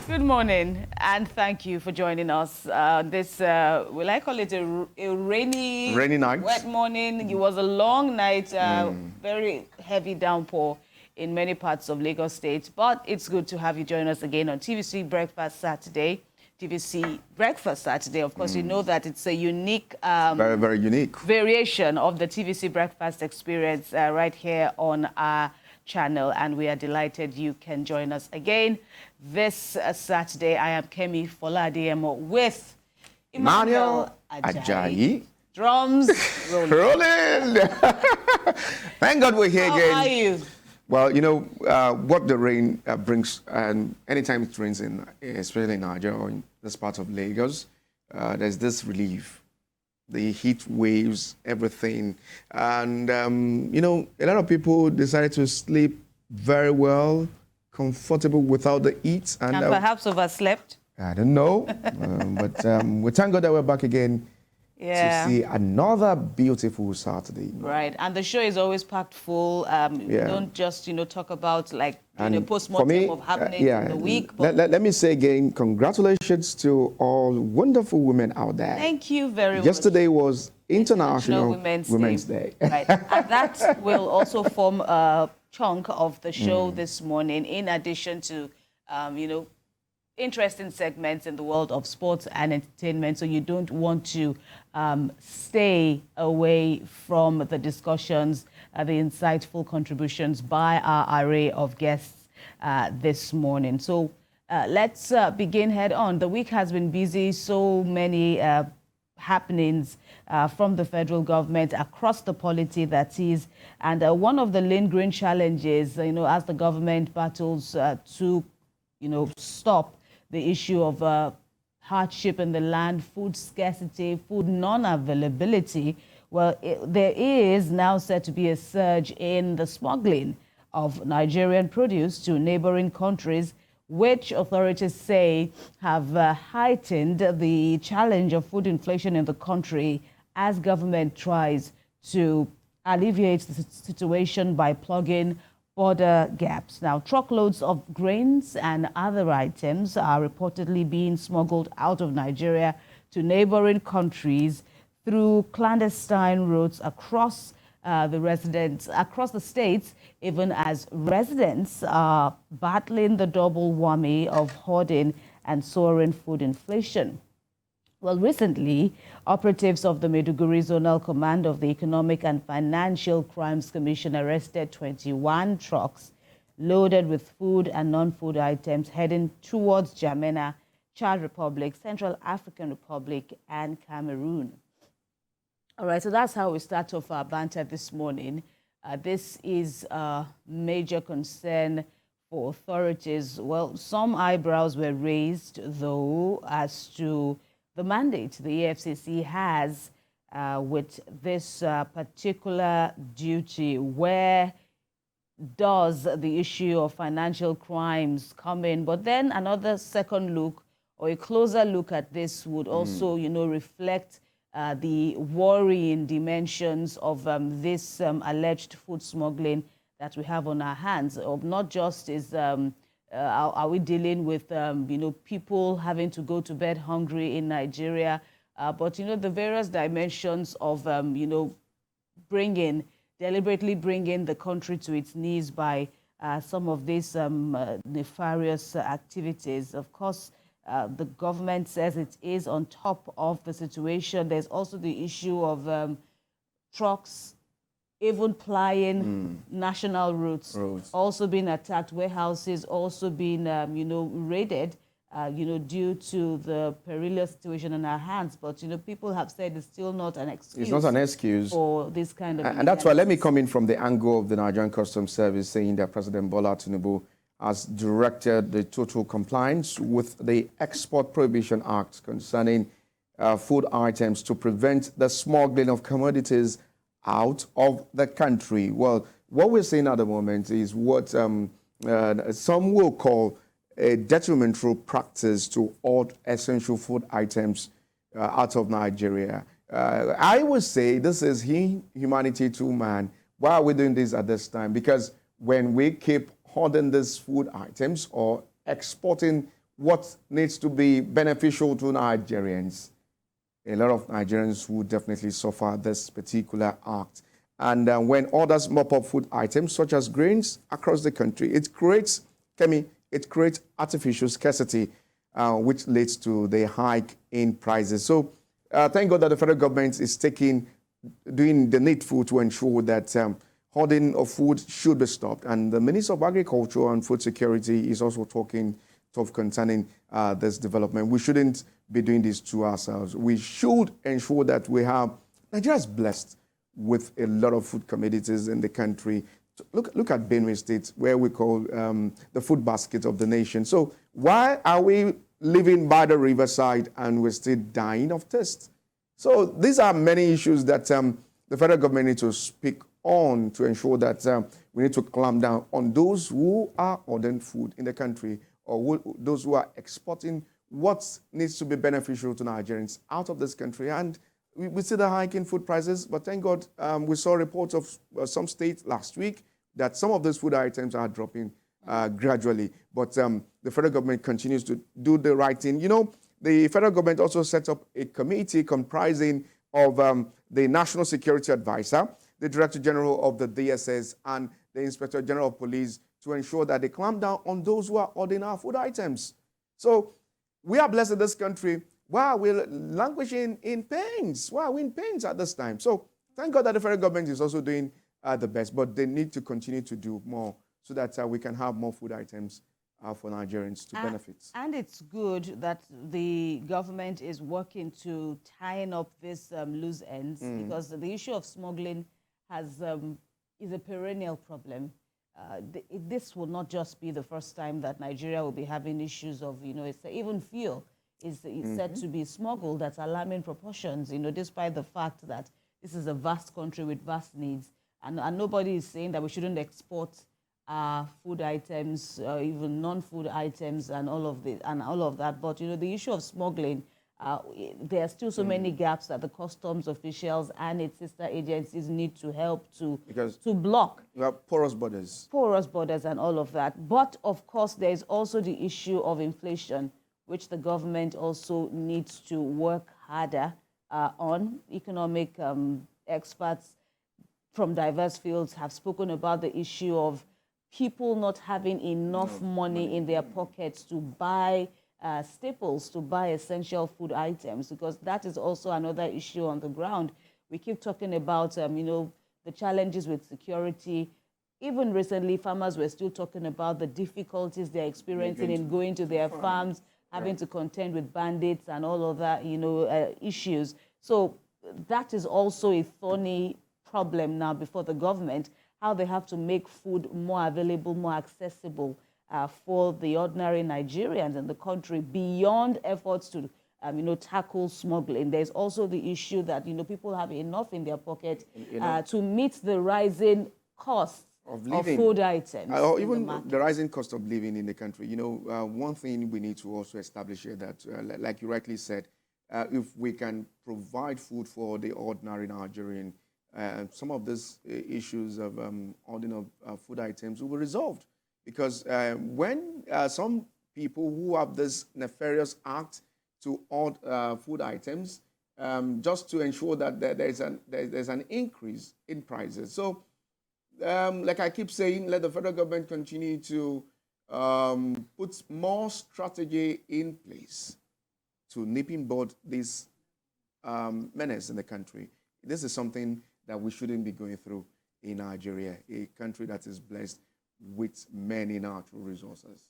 Good morning, and thank you for joining us. This, will I call it a rainy night? Wet morning. It was a long night, very heavy downpour in many parts of Lagos State. But it's good to have you join us again on TVC Breakfast Saturday. TVC Breakfast Saturday, of course, you know that it's a unique, very unique variation of the TVC Breakfast experience right here on our channel, and we are delighted you can join us again this Saturday. I am Kemi Foladeyemo with Emmanuel Ajayi. Drums rolling. Thank God we're here again. How are you? Well, you know, what the rain brings, and anytime it rains, especially in Nigeria or in this part of Lagos, there's this relief. The heat waves, everything. And, you know, a lot of people decided to sleep very well, comfortable without the heat. And perhaps overslept? I don't know. But we thank God that we're back again to see another beautiful Saturday. Right. And the show is always packed full. We don't just, talk about, like, post-mortem of happenings in the week. But let me say again, congratulations to all wonderful women out there. Thank you very much. Yesterday was International Women's Day. Right. And that will also form a chunk of the show this morning, in addition to, interesting segments in the world of sports and entertainment. So you don't want to stay away from the discussions, the insightful contributions by our array of guests this morning. So let's begin head on. The week has been busy. So many happenings from the federal government across the polity, that is. And one of the lingering challenges, as the government battles to, stop the issue of hardship in the land, food scarcity, food non-availability. Well, there is now said to be a surge in the smuggling of Nigerian produce to neighboring countries, which authorities say have heightened the challenge of food inflation in the country as government tries to alleviate the situation by plugging border gaps. Now, truckloads of grains and other items are reportedly being smuggled out of Nigeria to neighboring countries through clandestine routes across the states, even as residents are battling the double whammy of hoarding and soaring food inflation. Well, recently, operatives of the Maiduguri Zonal Command of the Economic and Financial Crimes Commission arrested 21 trucks loaded with food and non-food items heading towards Jamena, Chad Republic, Central African Republic, and Cameroon. All right, so that's how we start off our banter this morning. This is a major concern for authorities. Well, some eyebrows were raised, though, as to the mandate the EFCC has with this particular duty. Where does the issue of financial crimes come in? But then another second look or a closer look at this would also, reflect the worrying dimensions of this alleged food smuggling that we have on our hands. Not just is are we dealing with people having to go to bed hungry in Nigeria, but the various dimensions of deliberately bringing the country to its knees by some of these nefarious activities. Of course, the government says it is on top of the situation. There's also the issue of trucks even plying national routes, also being attacked, warehouses also being, raided, due to the perilous situation in our hands. But, people have said it's still not an excuse. It's not an excuse for this kind of... And that's why let me come in from the angle of the Nigerian Customs Service, saying that President Bola Tinubu has directed the total compliance with the Export Prohibition Act concerning food items to prevent the smuggling of commodities out of the country. Well, what we're seeing at the moment is what some will call a detrimental practice to all essential food items out of Nigeria. I would say this is humanity to man. Why are we doing this at this time? Because when we keep hoarding these food items or exporting what needs to be beneficial to Nigerians. A lot of Nigerians will definitely suffer this particular act. And when others mop up food items, such as grains, across the country, it creates artificial scarcity, which leads to the hike in prices. So thank God that the federal government is doing the needful to ensure that hoarding of food should be stopped. And the Minister of Agriculture and Food Security is also talking tough concerning this development. We shouldn't be doing this to ourselves. We should ensure that Nigeria is blessed with a lot of food commodities in the country. Look at Benue State, where we call the food basket of the nation. So why are we living by the riverside and we're still dying of thirst? So these are many issues that the federal government needs to speak on to ensure that we need to clamp down on those who are ordering food in the country, or those who are exporting what needs to be beneficial to Nigerians out of this country. And we see the hike in food prices, but thank God we saw reports of some states last week that some of those food items are dropping gradually. But the federal government continues to do the right thing. You know, the federal government also set up a committee comprising of the National Security Advisor, the Director General of the DSS, and the Inspector General of Police to ensure that they clamp down on those who are ordering our food items. So we are blessed in this country. Why are we languishing in pains? Why are we in pains at this time? So thank God that the federal government is also doing the best, but they need to continue to do more so that we can have more food items for Nigerians to benefit. And it's good that the government is working to tying up these loose ends, because the issue of smuggling is a perennial problem. This will not just be the first time that Nigeria will be having issues of, even fuel is said to be smuggled at alarming proportions, despite the fact that this is a vast country with vast needs. And nobody is saying that we shouldn't export food items, even non-food items and all of that. But, the issue of smuggling, there are still so many gaps that the customs officials and its sister agencies need to help to block. You have porous borders. Porous borders and all of that. But, of course, there is also the issue of inflation, which the government also needs to work harder on. Economic experts from diverse fields have spoken about the issue of people not having enough money in their pockets to buy staples, to buy essential food items, because that is also another issue on the ground. We keep talking about, the challenges with security. Even recently, farmers were still talking about the difficulties they're experiencing in going to their farms, having to contend with bandits and all of that, issues. So that is also a thorny problem now before the government, how they have to make food more available, more accessible for the ordinary Nigerians in the country, beyond efforts to, tackle smuggling. There's also the issue that, people have enough in their pocket to meet the rising costs of food items. Or even the rising cost of living in the country. One thing we need to also establish here that, like you rightly said, if we can provide food for the ordinary Nigerian, some of these issues of ordering of food items will be resolved. Because when some people who have this nefarious act to order food items, just to ensure that there's an increase in prices. So, like I keep saying, let the federal government continue to put more strategy in place to nip in bud this menace in the country. This is something that we shouldn't be going through in Nigeria, a country that is blessed with many natural resources.